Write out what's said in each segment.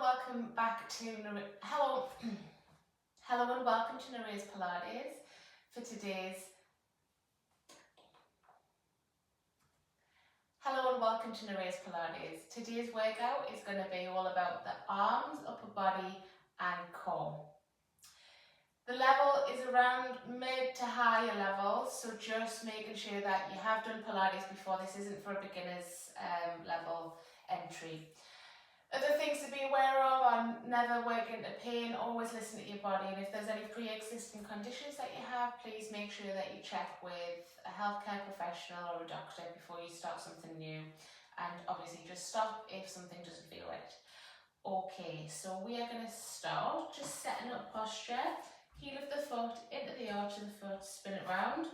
welcome back to hello and welcome to Naria's Pilates for today's Today's workout is going to be all about the arms, upper body and core. The level is around mid to higher levels, so just making sure that you have done Pilates before. This isn't for a beginner's level entry. Other things to be aware of are never work into pain, always listen to your body, and if there's any pre-existing conditions that you have, please make sure that you check with a healthcare professional or a doctor before you start something new, and obviously just stop if something doesn't feel right. Okay, so we are going to start just setting up posture, heel of the foot into the arch of the foot, spin it round,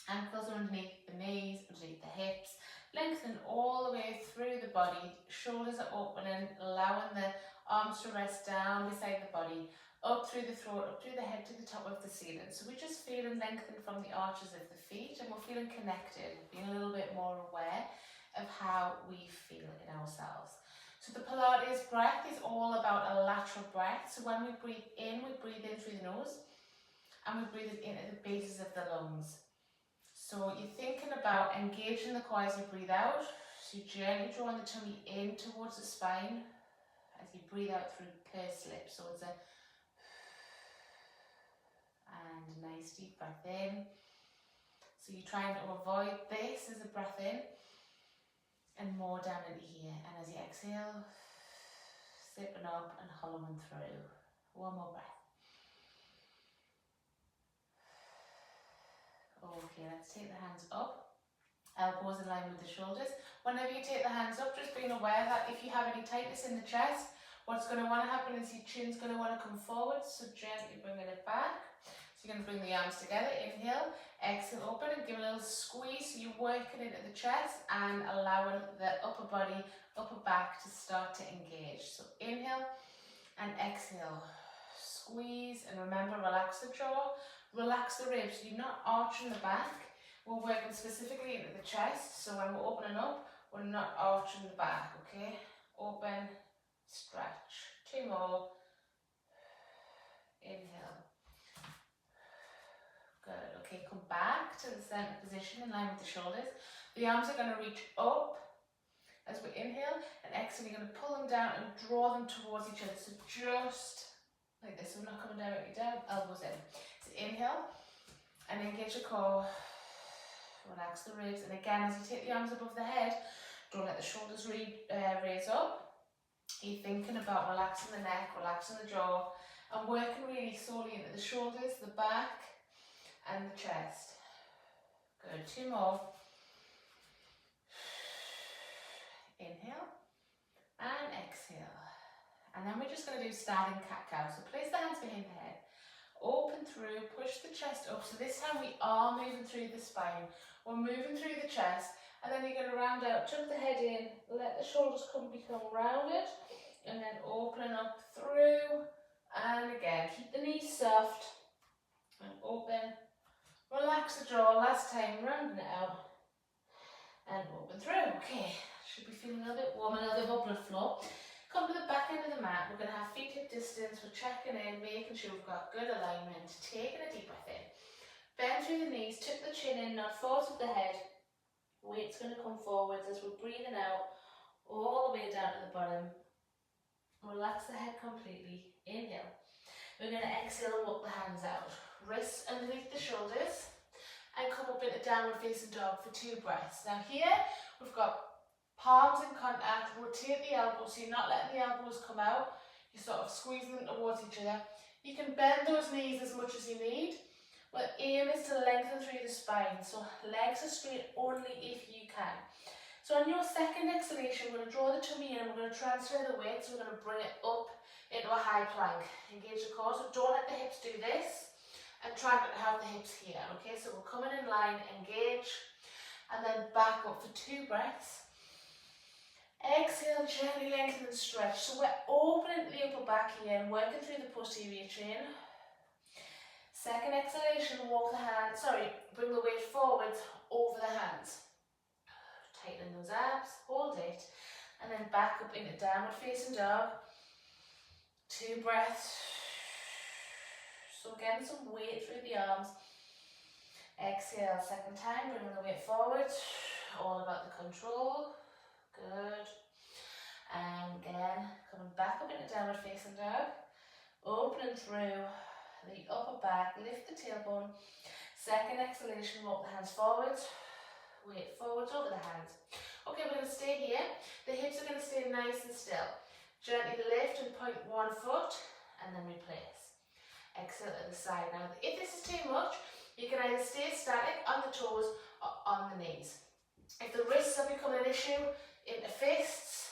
ankles underneath the knees, underneath the hips, lengthen all the way through the body, shoulders are opening, allowing the arms to rest down beside the body, up through the throat, up through the head to the top of the ceiling. So we're just feeling lengthened from the arches of the feet, and we're feeling connected, being a little bit more aware of how we feel in ourselves. So the Pilates breath is all about a lateral breath. So when we breathe in through the nose, and we breathe it into the bases of the lungs. So you're thinking about engaging the core as you breathe out. So you're gently drawing the tummy in towards the spine as you breathe out through pursed lips. So it's a and a nice deep breath in. So you're trying to avoid this as a breath in and more down into here. And as you exhale, zipping up and hollowing through. One more breath. Okay, let's take the hands up, elbows in line with the shoulders. Whenever you take the hands up, just being aware that if you have any tightness in the chest, what's going to want to happen is your chin's going to want to come forward, so gently bringing it back. So you're going to bring the arms together, inhale, exhale, open and give a little squeeze, so you're working into the chest and allowing the upper body, upper back to start to engage. So inhale and exhale, squeeze, and remember, relax the jaw. Relax the ribs, you're not arching the back, we're working specifically into the chest, so when we're opening up, we're not arching the back, okay? Open, stretch, two more, inhale, good, okay, come back to the center position in line with the shoulders. The arms are going to reach up as we inhale, and exhale, you're going to pull them down and draw them towards each other, so just like this, so we're not coming directly down, elbows in. So inhale and engage the core, relax the ribs, and again as you take the arms above the head, don't let the shoulders raise up. You're thinking about relaxing the neck, relaxing the jaw, and working really solely into the shoulders, the back and the chest. Good, two more. Inhale and exhale. And then we're just going to do standing cat-cow. So place the hands behind the head, open through, push the chest up. So this time we are moving through the spine. We're moving through the chest, and then you're going to round out, tuck the head in, let the shoulders become rounded, and then open up through, and again, keep the knees soft, and open, relax the jaw, last time, rounding it out, and open through. Okay, should be feeling a little bit warm, a little bit more blood flow. Come to the back end of the mat, we're going to have feet hip distance, we're checking in, making sure we've got good alignment, taking a deep breath in. Bend through the knees, tuck the chin in, not forward with the head. Weight's going to come forwards as we're breathing out, all the way down to the bottom. Relax the head completely, inhale. We're going to exhale and walk the hands out. Wrists underneath the shoulders, and come up into downward facing dog for 2 breaths. Now here, we've got palms in contact, rotate the elbows, so you're not letting the elbows come out, you're sort of squeezing them towards each other. You can bend those knees as much as you need, but aim is to lengthen through the spine, so legs are straight only if you can. So on your second exhalation, we're going to draw the tummy in and we're going to transfer the weight, so we're going to bring it up into a high plank. Engage the core, so don't let the hips do this, and try not to have the hips here, okay? So we're coming in line, engage, and then back up for 2 breaths. Exhale, gently lengthen and stretch. So we're opening the upper back here and working through the posterior chain. Second exhalation, bring the weight forward over the hands. Tighten those abs, hold it, and then back up into downward facing dog. 2 breaths. So getting some weight through the arms. Exhale, second time, bringing the weight forward. All about the control. Good. And again, coming back up into downward facing dog. Opening through the upper back, lift the tailbone. Second exhalation, walk the hands forwards. Weight forwards over the hands. Okay, we're going to stay here. The hips are going to stay nice and still. Gently lift and point one foot and then replace. Exhale to the side. Now, if this is too much, you can either stay static on the toes or on the knees. If the wrists are becoming an issue, into fists.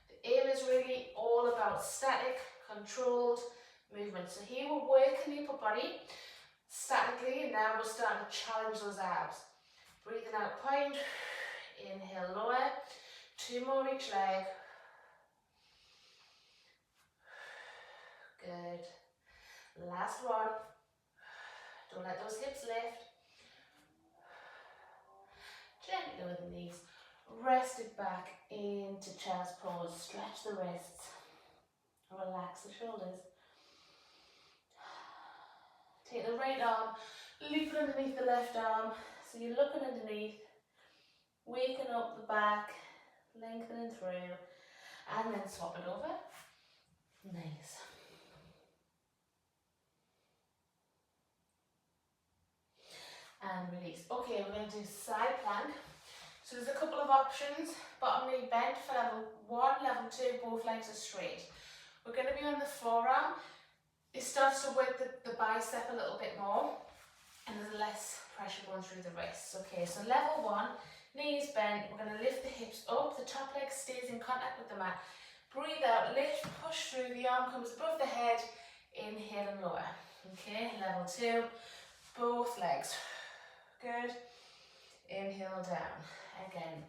The aim is really all about static, controlled movement. So here we're working the upper body statically, and now we're starting to challenge those abs. Breathing out, point. Inhale, lower. 2 more each leg. Good. Last one. Don't let those hips lift. Gently lower the knees. Rest it back into child's pose. Stretch the wrists. Relax the shoulders. Take the right arm, loop it underneath the left arm. So you're looking underneath, waking up the back, lengthening through, and then swap it over. Nice. And release. Okay, we're going to do side plank. So there's a couple of options. Bottom knee bent for level 1, level 2, both legs are straight. We're going to be on the forearm. It starts to work the bicep a little bit more, and there's less pressure going through the wrists. Okay, so level 1, knees bent. We're going to lift the hips up. The top leg stays in contact with the mat. Breathe out, lift, push through. The arm comes above the head. Inhale and lower. Okay, level 2, both legs. Good. Inhale down. Again.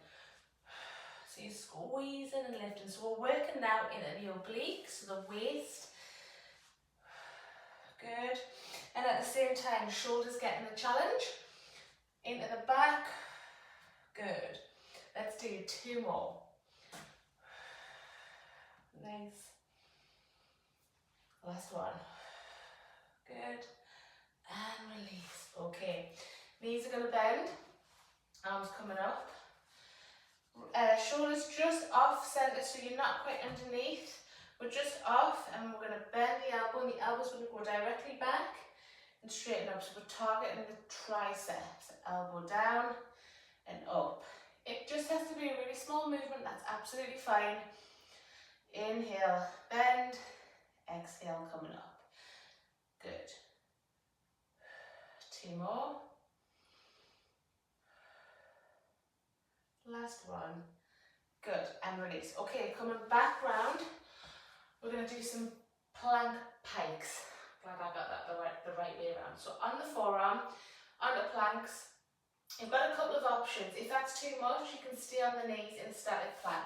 So you're squeezing and lifting. So we're working now into the obliques, so the waist. Good. And at the same time, shoulders getting the challenge. Into the back. Good. Let's do 2 more. Nice. Last one. Good. And release. Okay. Knees are going to bend. Arms coming up. Shoulders just off centre, so you're not quite underneath. We're just off, and we're going to bend the elbow, and the elbow's going to go directly back and straighten up. So we're targeting the triceps. Elbow down and up. It just has to be a really small movement. That's absolutely fine. Inhale, bend. Exhale, coming up. Good. 2 more. Last one. Good. And release. Okay, coming back round. We're going to do some plank pikes. Glad I got that the right way around. So on the forearm, on the planks, you've got a couple of options. If that's too much, you can stay on the knees in static plank.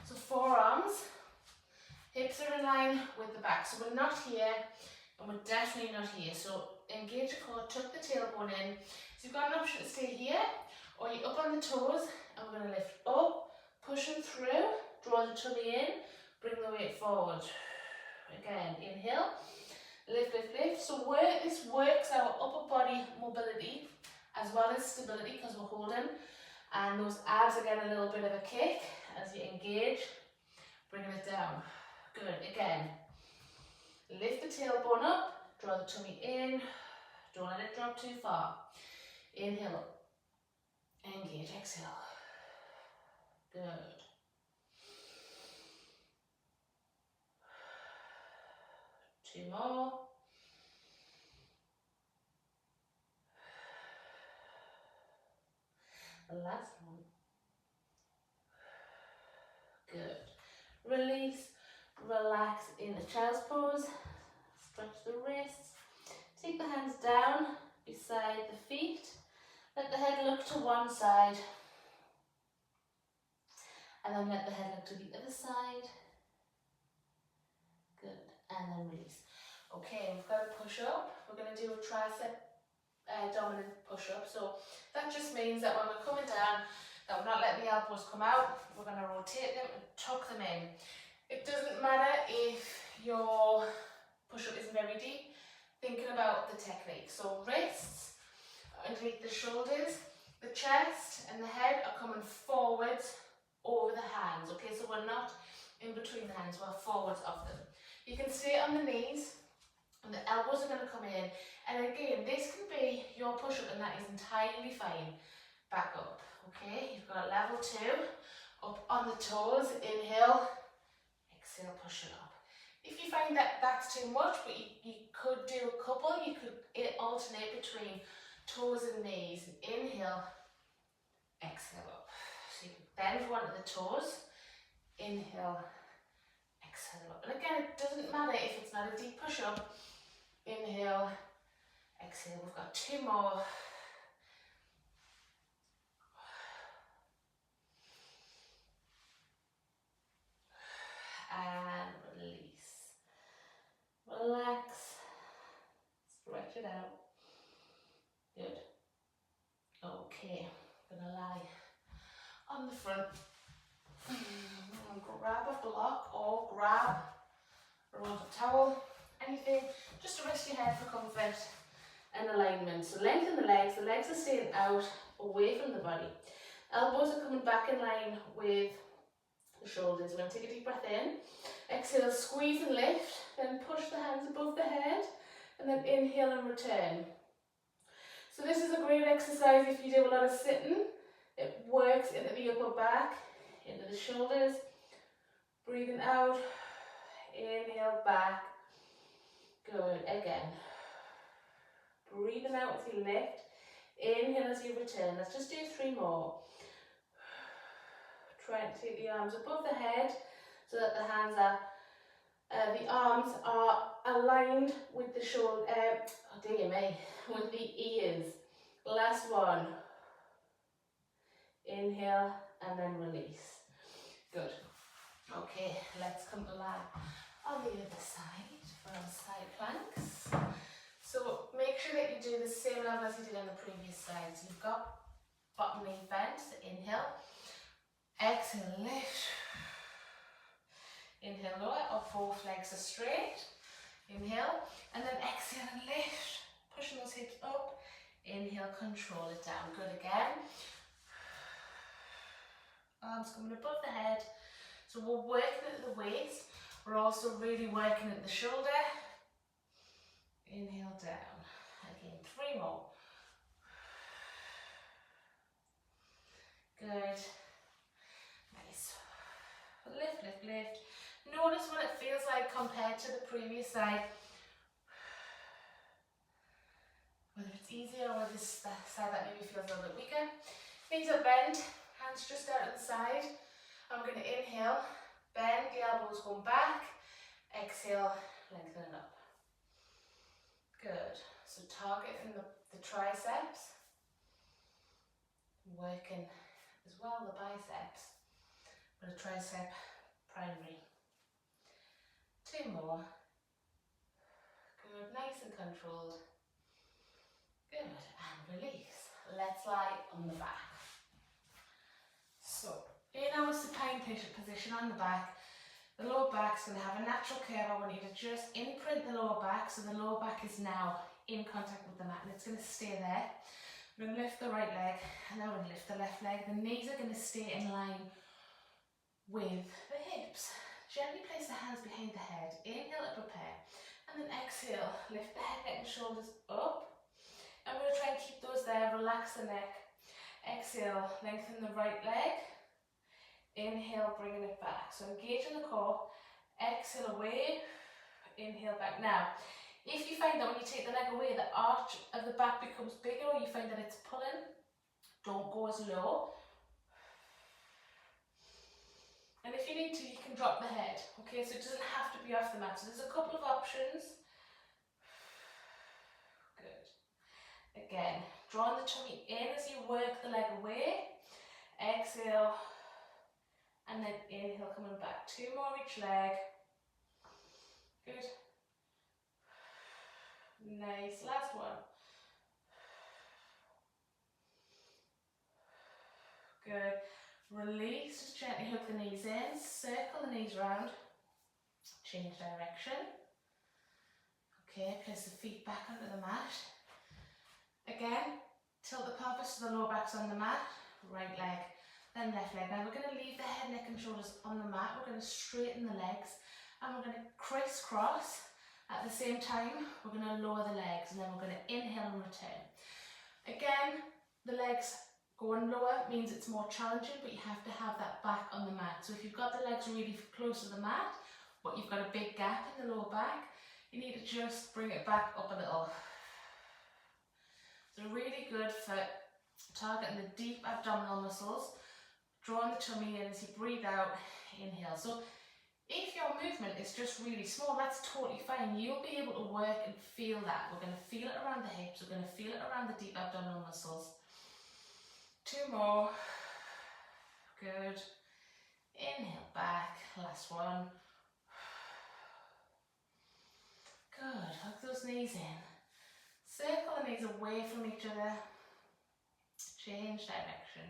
So forearms, hips are in line with the back. So we're not here, and we're definitely not here. So engage the core, tuck the tailbone in. So you've got an option to stay here, or you're up on the toes, and we're going to lift up, pushing through, draw the tummy in, bring the weight forward. Again, inhale, lift, lift, lift. So this works our upper body mobility as well as stability, because we're holding, and those abs are getting a little bit of a kick as you engage, bringing it down. Good. Again, lift the tailbone up, draw the tummy in, don't let it drop too far. Inhale up, engage, exhale. Good. Two more. The last one. Good. Release, relax in the child's pose. Stretch the wrists. Take the hands down beside the feet. Let the head look to one side. And then let the head look to the other side. Good. And then release. Okay, we've got a push up. We're going to do a tricep dominant push up. So that just means that when we're coming down, that we're not letting the elbows come out. We're going to rotate them and tuck them in. It doesn't matter if about the technique. So wrists underneath the shoulders, the chest and the head are coming forwards over the hands. Okay, so we're not in between the hands, we're forwards of them. You can stay on the knees and the elbows are going to come in. And again, this can be your push-up and that is entirely fine. Back up, okay? You've got level 2, up on the toes, inhale, exhale, push it up. If you find that that's too much, but you could do a couple, you could alternate between toes and knees. Inhale, exhale up. So you can bend one of the toes, inhale, exhale up. And again, it doesn't matter if it's not a deep push-up. Inhale, exhale. We've got 2 more. And release. Relax. Stretch it out. Good. Okay. I'm gonna lie on the front. Grab a block or grab a roll of towel. Anything, just to rest your head for comfort and alignment. So lengthen the legs are staying out, away from the body. Elbows are coming back in line with the shoulders. We're going to take a deep breath in. Exhale, squeeze and lift, then push the hands above the head, and then inhale and return. So this is a great exercise if you do a lot of sitting. It works into the upper back, into the shoulders. Breathing out, inhale back. Good, again. Breathing out as you lift, inhale as you return. Let's just do 3 more. Try and take the arms above the head so that the arms are aligned with the shoulder, with the ears. Last one. Inhale and then release. Good. Okay, let's come to lie on the other side for our side planks. So make sure that you do the same level as you did on the previous side. So you've got bottom knee bent, so inhale, exhale, lift, inhale, lower, or both legs are straight, inhale, and then exhale and lift, pushing those hips up, inhale, control it down. Good, again. Arms coming above the head. So we're working at the waist, we're also really working at the shoulder. Inhale down. Again, 3 more. Good. Nice. Lift, lift, lift. Notice what it feels like compared to the previous side. Whether it's easier or this side that maybe feels a little bit weaker. Knees are bent, hands just out to the side. I'm going to inhale, bend, the elbows come back, exhale, lengthen it up. Good. So targeting the triceps, working as well the biceps, but a tricep primary. 2 more. Good, nice and controlled. Good, and release. Let's lie on the back. So, in our supine patient position on the back, the lower back's going to have a natural curve. I want you to just imprint the lower back, so the lower back is now in contact with the mat and it's going to stay there. I'm going to lift the right leg and then we're going to lift the left leg. The knees are going to stay in line with the hips. Gently place the hands behind the head. Inhale to prepare. And then exhale, lift the head, neck and shoulders up. And we're going to try and keep those there. Relax the neck. Exhale, lengthen the right leg. Inhale, bringing it back. So engage in the core. Exhale away. Inhale back. Now, if you find that when you take the leg away, the arch of the back becomes bigger, or you find that it's pulling, don't go as low. And if you need to, you can drop the head. Okay, so it doesn't have to be off the mat. So there's a couple of options. Good. Again, drawing the tummy in as you work the leg away. Exhale. And then inhale, coming back. 2 more each leg. Good. Nice. Last one. Good. Release. Just gently hook the knees in. Circle the knees round. Change direction. Okay, place the feet back onto the mat. Again, tilt the pelvis so the lower back's on the mat, right leg, then left leg. Now we're going to leave the head, neck and shoulders on the mat. We're going to straighten the legs and we're going to crisscross. At the same time, we're going to lower the legs and then we're going to inhale and return. Again, the legs going lower means it's more challenging, but you have to have that back on the mat. So if you've got the legs really close to the mat, but you've got a big gap in the lower back, you need to just bring it back up a little. So really good for targeting the deep abdominal muscles, drawing the tummy in as you breathe out, inhale. So if your movement is just really small, that's totally fine. You'll be able to work and feel that. We're going to feel it around the hips, we're going to feel it around the deep abdominal muscles. 2 more. Good. Inhale back, last one. Good, hug those knees in. Circle the knees away from each other. Change direction.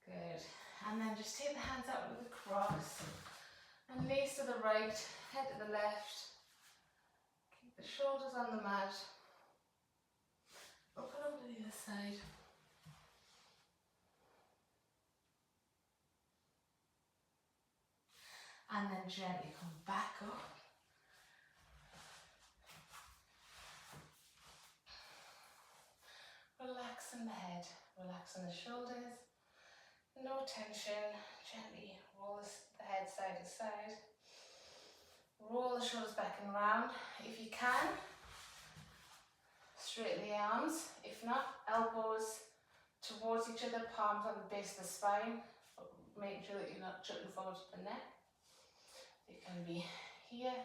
Good. And then just take the hands out with the cross. And knees to the right, head to the left. Keep the shoulders on the mat. Open over to the other side. And then gently come back up. Relaxing the head, relaxing the shoulders, no tension, gently roll the head side to side, roll the shoulders back and round. If you can, straighten the arms. If not, elbows towards each other, palms on the base of the spine, making sure that you're not jutting forward to the neck. It can be here.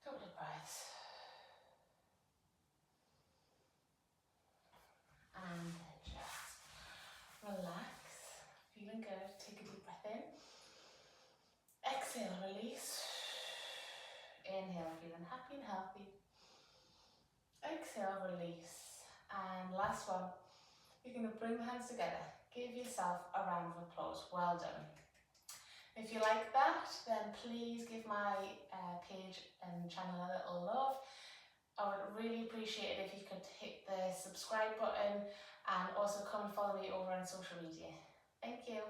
Couple of breaths. And then just relax, feeling good. Take a deep breath in. Exhale, release. Inhale, feeling happy and healthy. Exhale, release. And last one, you're going to bring the hands together. Give yourself a round of applause. Well done. If you like that, then please give my page and channel a little love. I would really appreciate it if you could hit the subscribe button and also come and follow me over on social media. Thank you.